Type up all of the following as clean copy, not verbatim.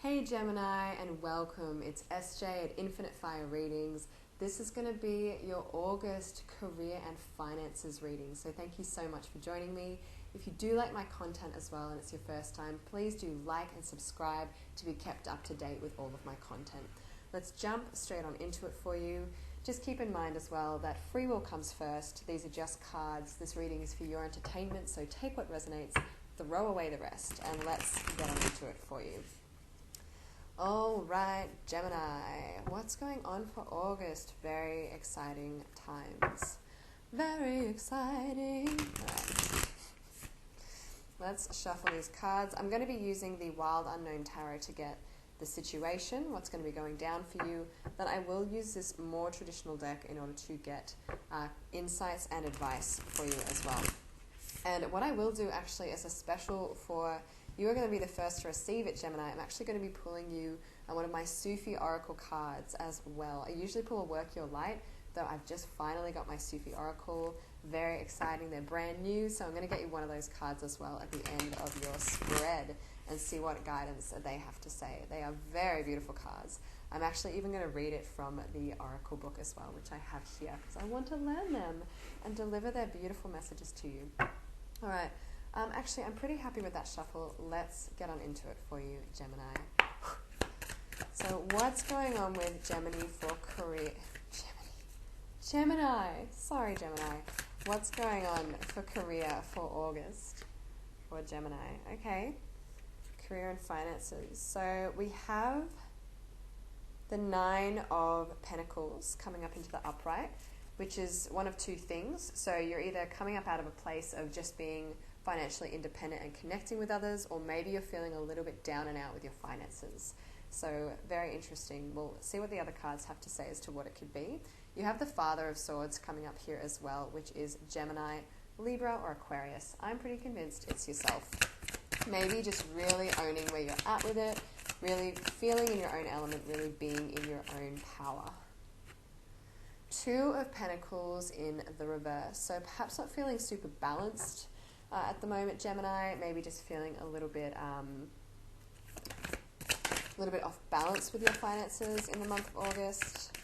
Hey Gemini, and welcome. It's SJ at Infinite Fire Readings. This is going to be your August career and finances reading. So thank you so much for joining me. If you do like my content as well and it's your first time, please do like and subscribe to be kept up to date with all of my content. Let's jump straight on into it for you. Just keep in mind as well that free will comes first. These are just cards. This reading is for your entertainment, so take what resonates, throw away the rest, and let's get on into it for you. All right, Gemini, what's going on for August? Very exciting times. Very exciting. All right. Let's shuffle these cards. I'm going to be using the Wild Unknown Tarot to get the situation, what's going to be going down for you. Then I will use this more traditional deck in order to get insights and advice for you as well. And what I will do actually is a special for you are going to be the first to receive it, Gemini. I'm actually going to be pulling you one of my Sufi Oracle cards as well. I usually pull a Work Your Light, though I've just finally got my Sufi Oracle. Very exciting. They're brand new, so I'm going to get you one of those cards as well at the end of your spread and see what guidance they have to say. They are very beautiful cards. I'm actually even going to read it from the Oracle book as well, which I have here because I want to learn them and deliver their beautiful messages to you. All right. Actually, I'm pretty happy with that shuffle. Let's get on into it for you, Gemini. So what's going on with Gemini for career? Gemini. Sorry, Gemini. What's going on for career for August for Gemini? Okay. Career and finances. So we have the Nine of Pentacles coming up into the upright, which is one of two things. So you're either coming up out of a place of just being financially independent and connecting with others, or maybe you're feeling a little bit down and out with your finances. So very interesting. We'll see what the other cards have to say as to what it could be. You have the Father of Swords coming up here as well, which is Gemini, Libra, or Aquarius. I'm pretty convinced it's yourself. Maybe just really owning where you're at with it, really feeling in your own element, really being in your own power. Two of Pentacles in the reverse. So perhaps not feeling super balanced at the moment, Gemini. Maybe just feeling a little bit off balance with your finances in the month of August.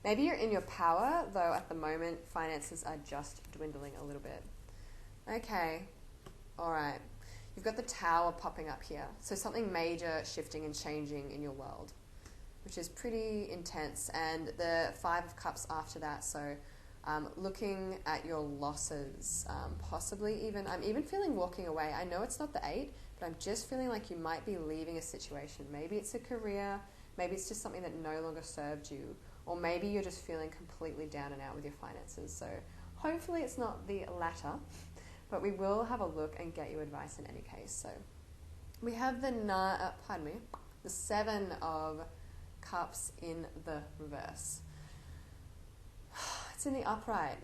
Maybe you're in your power, though at the moment finances are just dwindling a little bit. Okay, all right. You've got the Tower popping up here. So something major shifting and changing in your world, which is pretty intense. And the Five of Cups after that. So looking at your losses, possibly even, I'm even feeling walking away. I know it's not the Eight, but I'm just feeling like you might be leaving a situation. Maybe it's a career, maybe it's just something that no longer served you, or maybe you're just feeling completely down and out with your finances. So hopefully it's not the latter, but we will have a look and get you advice in any case. So we have the Seven of Cups in the reverse. It's in the upright.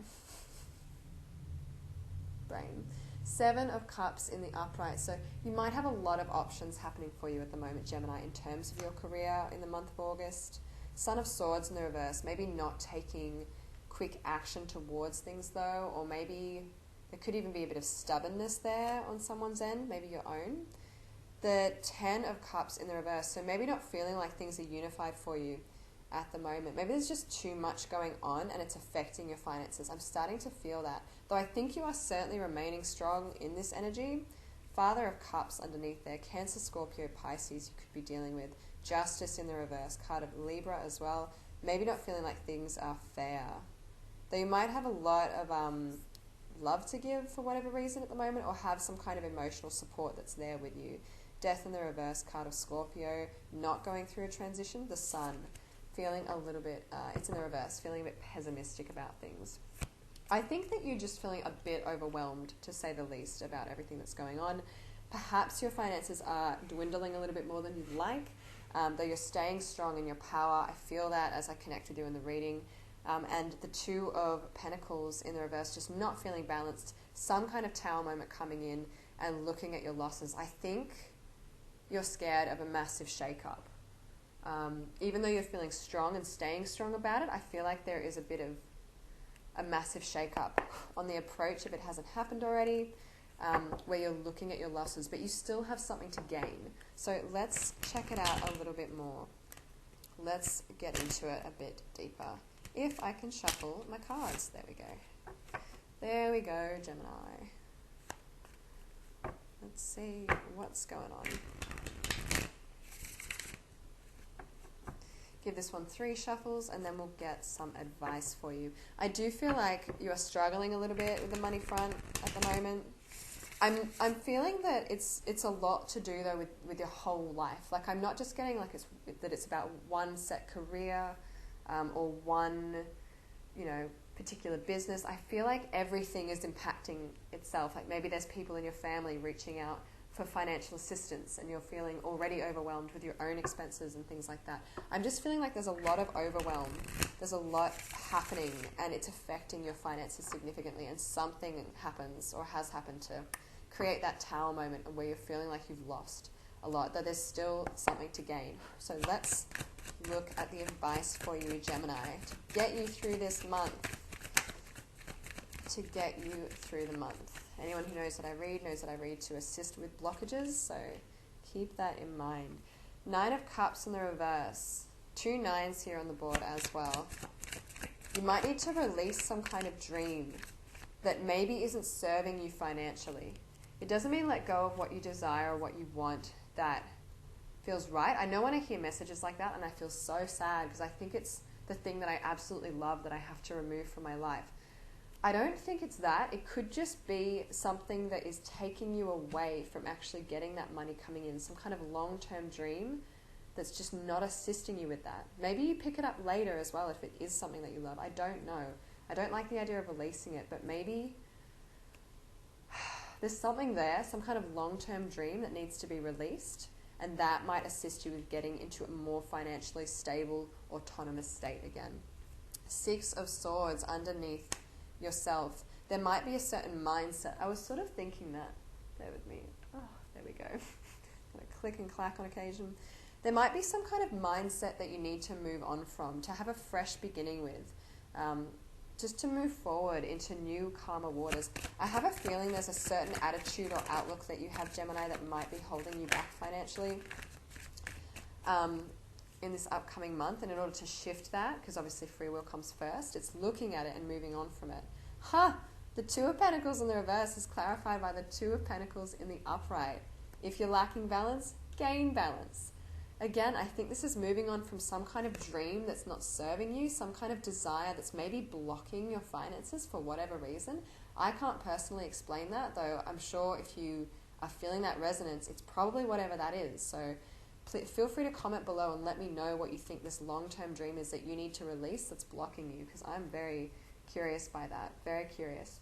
Brain. Seven of Cups in the upright. So you might have a lot of options happening for you at the moment, Gemini, in terms of your career in the month of August. Son of Swords in the reverse. Maybe not taking quick action towards things, though, or maybe there could even be a bit of stubbornness there on someone's end, maybe your own. The Ten of Cups in the reverse. So maybe not feeling like things are unified for you at the moment. Maybe there's just too much going on and it's affecting your finances. I'm starting to feel that. Though I think you are certainly remaining strong in this energy. Father of Cups underneath there. Cancer, Scorpio, Pisces you could be dealing with. Justice in the reverse. Card of Libra as well. Maybe not feeling like things are fair. Though you might have a lot of love to give for whatever reason at the moment, or have some kind of emotional support that's there with you. Death in the reverse. Card of Scorpio. Not going through a transition. The Sun. Feeling a little bit, it's in the reverse, feeling a bit pessimistic about things. I think that you're just feeling a bit overwhelmed, to say the least, about everything that's going on. Perhaps your finances are dwindling a little bit more than you'd like, though you're staying strong in your power. I feel that as I connect with you in the reading. And the Two of Pentacles in the reverse, just not feeling balanced. Some kind of Tower moment coming in and looking at your losses. I think you're scared of a massive shake-up. Even though you're feeling strong and staying strong about it, I feel like there is a bit of a massive shake-up on the approach if it hasn't happened already. where you're looking at your losses, but you still have something to gain. So let's check it out a little bit more. Let's get into it a bit deeper. If I can shuffle my cards. There we go. There we go, Gemini. Let's see what's going on. Give this one 3 shuffles and then we'll get some advice for you. I do feel like you are struggling a little bit with the money front at the moment. I'm feeling that it's a lot to do though with your whole life. Like I'm not just getting like it's about one set career or one, particular business. I feel like everything is impacting itself. Like maybe there's people in your family reaching out for financial assistance and you're feeling already overwhelmed with your own expenses and things like that. I'm just feeling like there's a lot of overwhelm. There's a lot happening and it's affecting your finances significantly, and something happens or has happened to create that tower moment where you're feeling like you've lost a lot, though there's still something to gain. So let's look at the advice for you, Gemini, to get you through this month. To get you through the month. Anyone who knows that I read to assist with blockages, so keep that in mind. 9 of Cups in the reverse. 2 9s here on the board as well. You might need to release some kind of dream that maybe isn't serving you financially. It doesn't mean let go of what you desire or what you want that feels right. I know when I hear messages like that and I feel so sad because I think it's the thing that I absolutely love that I have to remove from my life. I don't think it's that. It could just be something that is taking you away from actually getting that money coming in, some kind of long-term dream that's just not assisting you with that. Maybe you pick it up later as well if it is something that you love. I don't know. I don't like the idea of releasing it, but maybe there's something there, some kind of long-term dream that needs to be released, and that might assist you with getting into a more financially stable, autonomous state again. 6 of Swords underneath yourself. There might be a certain mindset. I was sort of thinking that. Bear with me. Oh, there we go. Gonna click and clack on occasion. There might be some kind of mindset that you need to move on from, to have a fresh beginning with, just to move forward into new, calmer waters. I have a feeling there's a certain attitude or outlook that you have, Gemini, that might be holding you back financially in this upcoming month. And in order to shift that, because obviously free will comes first, it's looking at it and moving on from it. The 2 of Pentacles in the reverse is clarified by the 2 of Pentacles in the upright. If you're lacking balance, gain balance. Again, I think this is moving on from some kind of dream that's not serving you, some kind of desire that's maybe blocking your finances for whatever reason. I can't personally explain that, though I'm sure if you are feeling that resonance, it's probably whatever that is. So feel free to comment below and let me know what you think this long-term dream is that you need to release that's blocking you, because I'm very curious by that, very curious.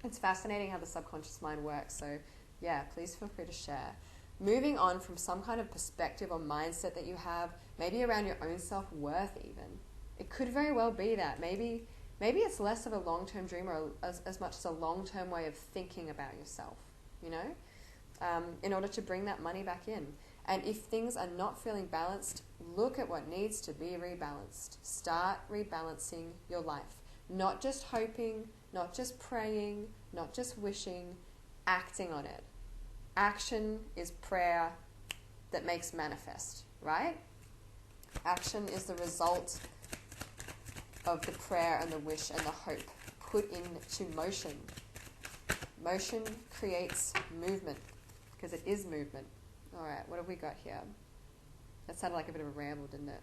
It's fascinating how the subconscious mind works, so yeah, please feel free to share. Moving on from some kind of perspective or mindset that you have, maybe around your own self-worth even. It could very well be that. Maybe it's less of a long-term dream or as much as a long-term way of thinking about yourself, in order to bring that money back in. And if things are not feeling balanced, look at what needs to be rebalanced. Start rebalancing your life. Not just hoping, not just praying, not just wishing, acting on it. Action is prayer that makes manifest, right? Action is the result of the prayer and the wish and the hope put into motion. Motion creates movement, because it is movement. All right, what have we got here? That sounded like a bit of a ramble, didn't it?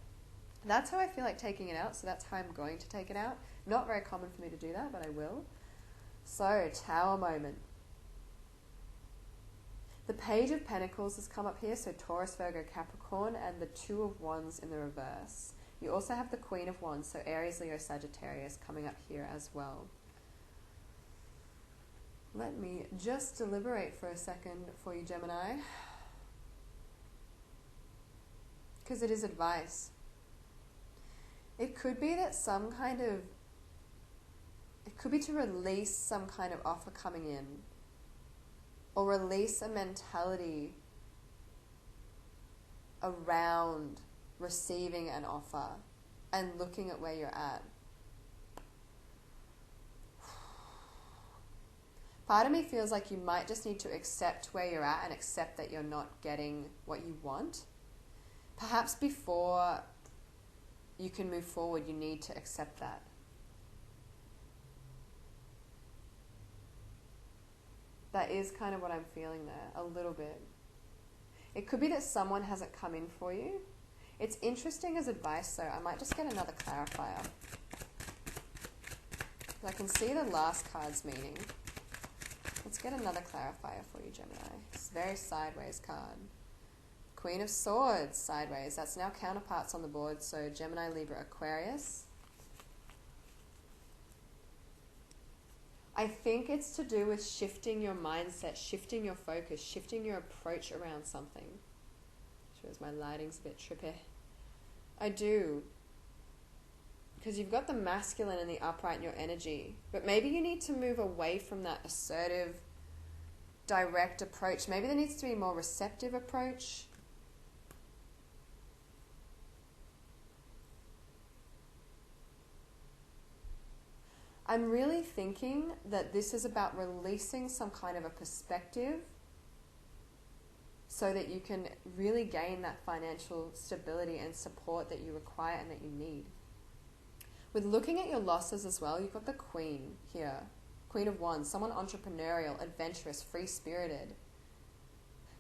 That's how I feel like taking it out, so that's how I'm going to take it out. Not very common for me to do that, but I will. So, Tower moment. The Page of Pentacles has come up here, so Taurus, Virgo, Capricorn, and the 2 of Wands in the reverse. You also have the Queen of Wands, so Aries, Leo, Sagittarius coming up here as well. Let me just deliberate for a second for you, Gemini, because it is advice. It could be that it could be to release some kind of offer coming in, or release a mentality around receiving an offer and looking at where you're at. Part of me feels like you might just need to accept where you're at and accept that you're not getting what you want. Perhaps before you can move forward, you need to accept that. That is kind of what I'm feeling there, a little bit. It could be that someone hasn't come in for you. It's interesting as advice, though. I might just get another clarifier. I can see the last card's meaning. Let's get another clarifier for you, Gemini. It's a very sideways card. Queen of Swords, sideways. That's now counterparts on the board. So Gemini, Libra, Aquarius. I think it's to do with shifting your mindset, shifting your focus, shifting your approach around something. Shows my lighting's a bit trippy. I do. Because you've got the masculine and the upright in your energy. But maybe you need to move away from that assertive, direct approach. Maybe there needs to be a more receptive approach. I'm really thinking that this is about releasing some kind of a perspective so that you can really gain that financial stability and support that you require and that you need. With looking at your losses as well, you've got the Queen here. Queen of Wands, someone entrepreneurial, adventurous, free-spirited.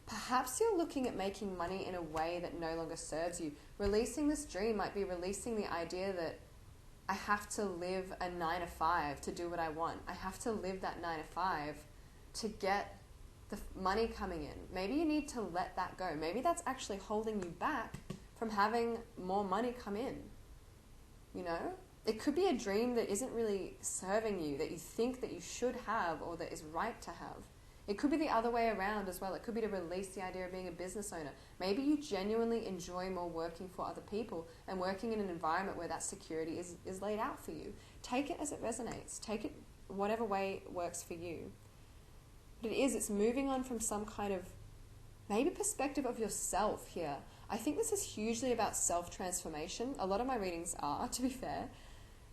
Perhaps you're looking at making money in a way that no longer serves you. Releasing this dream might be releasing the idea that I have to live a 9 to 5 to do what I want. I have to live that 9 to 5 to get the money coming in. Maybe you need to let that go. Maybe that's actually holding you back from having more money come in. You know? It could be a dream that isn't really serving you, that you think that you should have or that is right to have. It could be the other way around as well. It could be to release the idea of being a business owner. Maybe you genuinely enjoy more working for other people and working in an environment where that security is laid out for you. Take it as it resonates. Take it whatever way works for you. But it's moving on from some kind of maybe perspective of yourself here. I think this is hugely about self-transformation. A lot of my readings are, to be fair.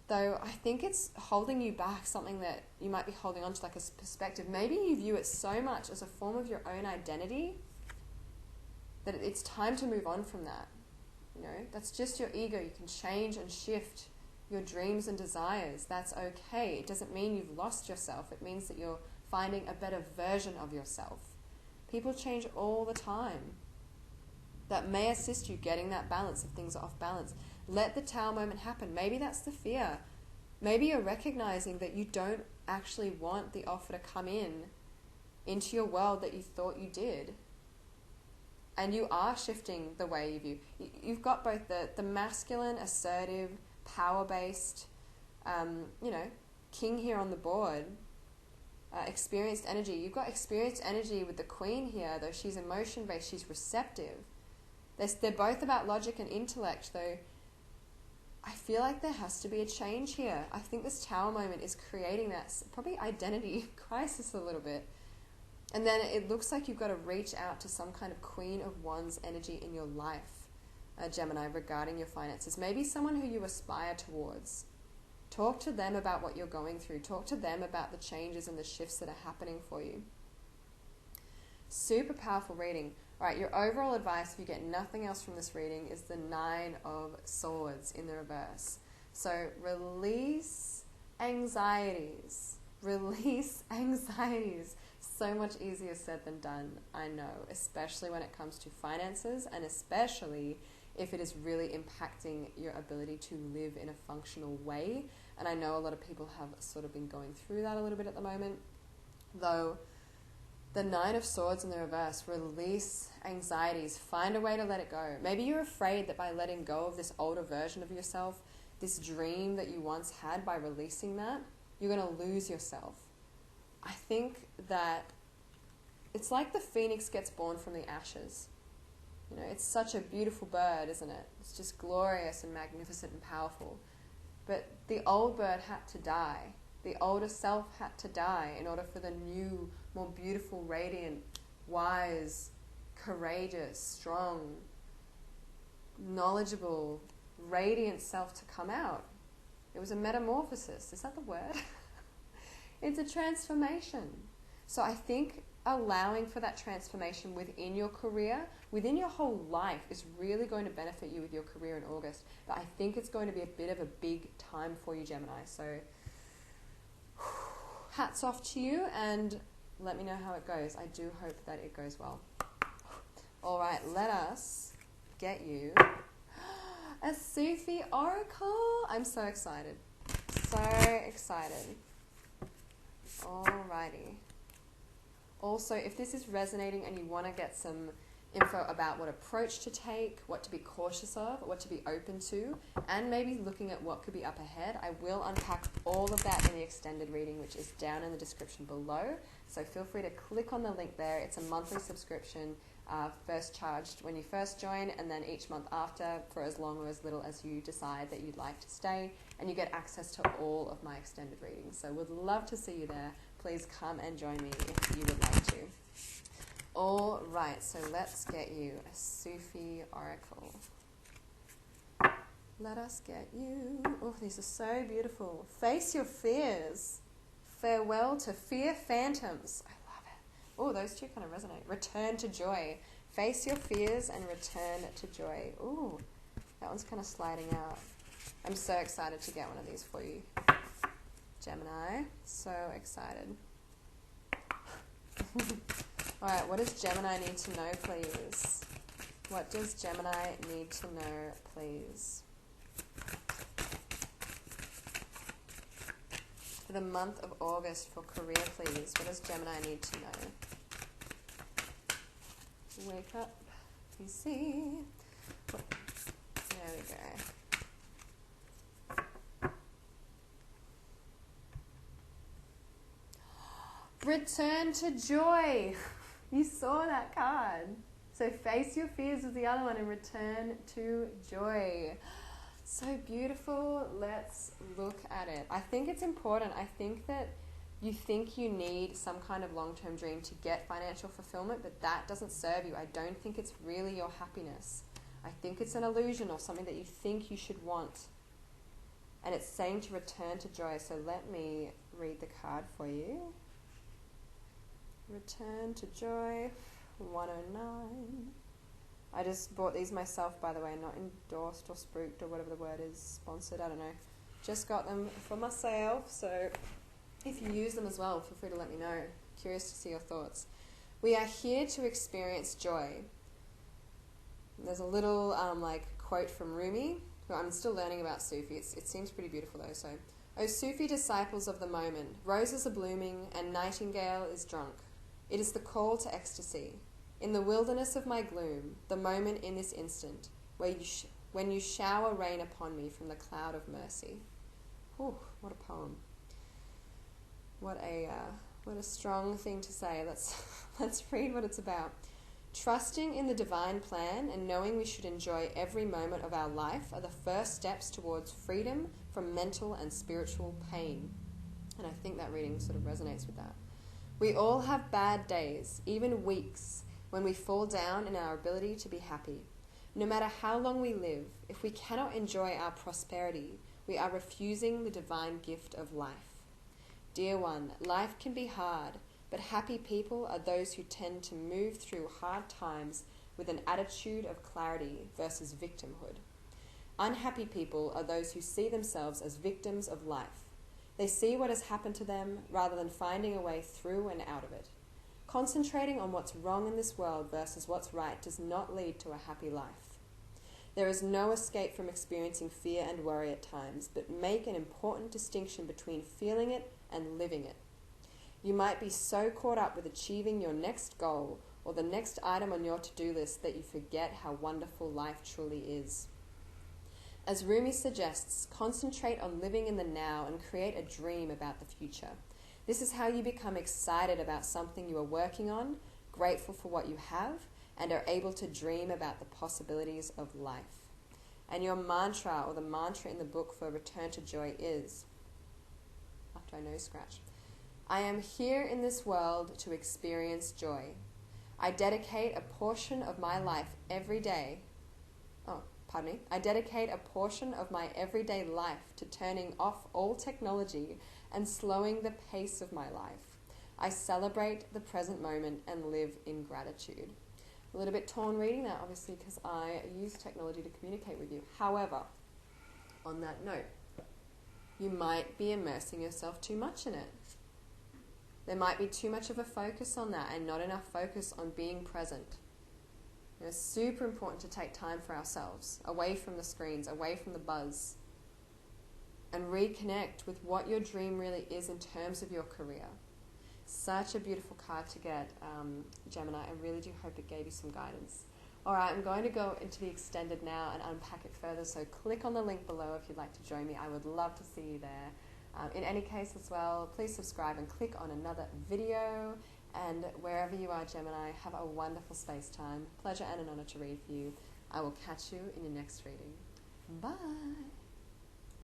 Though I think it's holding you back, something that you might be holding on to, like a perspective. Maybe you view it so much as a form of your own identity that it's time to move on from that. You know, that's just your ego. You can change and shift your dreams and desires. That's okay. It doesn't mean you've lost yourself. It means that you're finding a better version of yourself. People change all the time. That may assist you getting that balance if things are off balance. Let the Tower moment happen. Maybe that's the fear. Maybe you're recognizing that you don't actually want the offer to come into your world that you thought you did. And you are shifting the way you view. You've got both the masculine, assertive, power-based, king here on the board, experienced energy. You've got experienced energy with the Queen here, though she's emotion-based, she's receptive. They're both about logic and intellect, though I feel like there has to be a change here. I think this Tower moment is creating that probably identity crisis a little bit. And then it looks like you've got to reach out to some kind of Queen of Wands energy in your life, Gemini, regarding your finances. Maybe someone who you aspire towards. Talk to them about what you're going through. Talk to them about the changes and the shifts that are happening for you. Super powerful reading. All right, your overall advice, if you get nothing else from this reading, is the 9 of Swords in the reverse. So release anxieties. Release anxieties. So much easier said than done, I know, especially when it comes to finances and especially if it is really impacting your ability to live in a functional way. And I know a lot of people have sort of been going through that a little bit at the moment, though. The 9 of Swords in the reverse, release anxieties, find a way to let it go. Maybe you're afraid that by letting go of this older version of yourself, this dream that you once had, by releasing that, you're going to lose yourself. I think that it's like the phoenix gets born from the ashes. You know, it's such a beautiful bird, isn't it? It's just glorious and magnificent and powerful. But the old bird had to die. The older self had to die in order for the new, more beautiful, radiant, wise, courageous, strong, knowledgeable, radiant self to come out. It was a metamorphosis. Is that the word? It's a transformation. So I think allowing for that transformation within your career, within your whole life, is really going to benefit you with your career in August. But I think it's going to be a bit of a big time for you, Gemini. So hats off to you, and let me know how it goes. I do hope that it goes well. All right, let us get you a Sufi oracle. I'm so excited. So excited. Alrighty. Also, if this is resonating and you want to get some info about what approach to take, what to be cautious of, what to be open to, and maybe looking at what could be up ahead, I will unpack all of that in the extended reading, which is down in the description below. So feel free to click on the link there. It's a monthly subscription, first charged when you first join, and then each month after for as long or as little as you decide that you'd like to stay, and you get access to all of my extended readings. So would love to see you there. Please come and join me if you would like to. All right, so let's get you a Sufi oracle. Let us get you. Oh, these are so beautiful. Face your fears. Farewell to fear phantoms. I love it. Oh, those two kind of resonate. Return to joy. Face your fears and return to joy. Ooh, that one's kind of sliding out. I'm so excited to get one of these for you, Gemini. So excited. All right, what does Gemini need to know, please? What does Gemini need to know, please? For the month of August for career, please. What does Gemini need to know? Wake up, PC. There we go. Return to joy. You saw that card. So face your fears was the other one, and return to joy. So beautiful. Let's look at it. I think it's important. I think that you think you need some kind of long-term dream to get financial fulfillment, but that doesn't serve you. I don't think it's really your happiness. I think it's an illusion or something that you think you should want. And it's saying to return to joy. So let me read the card for you. Return to joy, 109. I just bought these myself, by the way, not endorsed or spooked or whatever the word is, sponsored, I don't know. Just got them for myself, so if you use them as well, feel free to let me know. Curious to see your thoughts. We are here to experience joy. There's a little quote from Rumi, who I'm still learning about Sufi. It seems pretty beautiful though. So, O Sufi disciples of the moment, roses are blooming and nightingale is drunk. It is the call to ecstasy. In the wilderness of my gloom, the moment in this instant, when you shower rain upon me from the cloud of mercy. Whew, what a poem. What a strong thing to say. Let's read what it's about. Trusting in the divine plan and knowing we should enjoy every moment of our life are the first steps towards freedom from mental and spiritual pain. And I think that reading sort of resonates with that. We all have bad days, even weeks, when we fall down in our ability to be happy. No matter how long we live, if we cannot enjoy our prosperity, we are refusing the divine gift of life. Dear one, life can be hard, but happy people are those who tend to move through hard times with an attitude of clarity versus victimhood. Unhappy people are those who see themselves as victims of life. They see what has happened to them rather than finding a way through and out of it. Concentrating on what's wrong in this world versus what's right does not lead to a happy life. There is no escape from experiencing fear and worry at times, but make an important distinction between feeling it and living it. You might be so caught up with achieving your next goal or the next item on your to-do list that you forget how wonderful life truly is. As Rumi suggests, concentrate on living in the now and create a dream about the future. This is how you become excited about something you are working on, grateful for what you have, and are able to dream about the possibilities of life. And your mantra, or the mantra in the book for Return to Joy is, after I nose scratch, I am here in this world to experience joy. I dedicate a portion of my life every day. I dedicate a portion of my everyday life to turning off all technology and slowing the pace of my life. I celebrate the present moment and live in gratitude. A little bit torn reading that, obviously, because I use technology to communicate with you. However, on that note, you might be immersing yourself too much in it. There might be too much of a focus on that and not enough focus on being present. It's super important to take time for ourselves, away from the screens, away from the buzz, and reconnect with what your dream really is in terms of your career. Such a beautiful card to get, Gemini. I really do hope it gave you some guidance. All right, I'm going to go into the extended now and unpack it further, so click on the link below if you'd like to join me. I would love to see you there. In any case as well, please subscribe and click on another video. And wherever you are, Gemini, have a wonderful space time. Pleasure and an honor to read for you. I will catch you in your next reading. Bye.